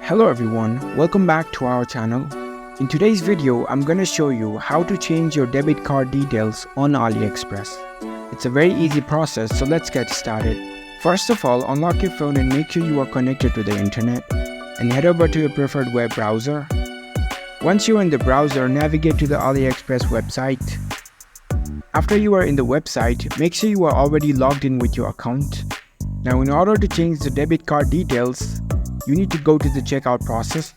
Hello everyone, welcome back to our channel. In today's video, I'm gonna show you how to change your debit card details on AliExpress. It's a very easy process, so let's get started. First of all, unlock your phone and make sure you are connected to the internet and head over to your preferred web browser. Once you're in the browser, navigate to the AliExpress website. After you are in the website, make sure you are already logged in with your account. Now in order to change the debit card details, you need to go to the checkout process.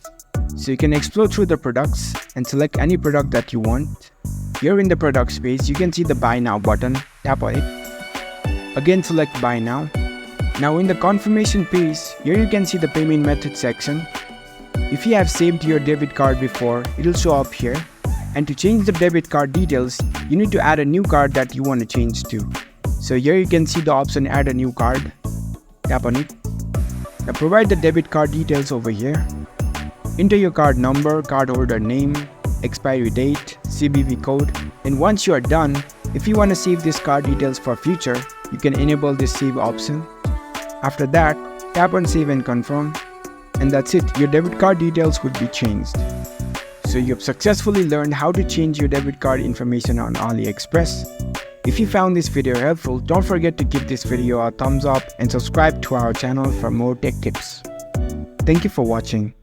So you can explore through the products and select any product that you want. Here in the product space, you can see the buy now button. Tap on it. Again select buy now. Now in the confirmation page, here you can see the payment method section. If you have saved your debit card before, it will show up here. And to change the debit card details, you need to add a new card that you want to change to. So here you can see the option add a new card. Tap on it. Now provide the debit card details over here. Enter your card number, cardholder name, expiry date, CVV code, and once you are done, if you want to save this card details for future, you can enable this save option. After that, tap on save and confirm, and that's it, your debit card details would be changed. So you have successfully learned how to change your debit card information on AliExpress. If you found this video helpful, don't forget to give this video a thumbs up and subscribe to our channel for more tech tips. Thank you for watching.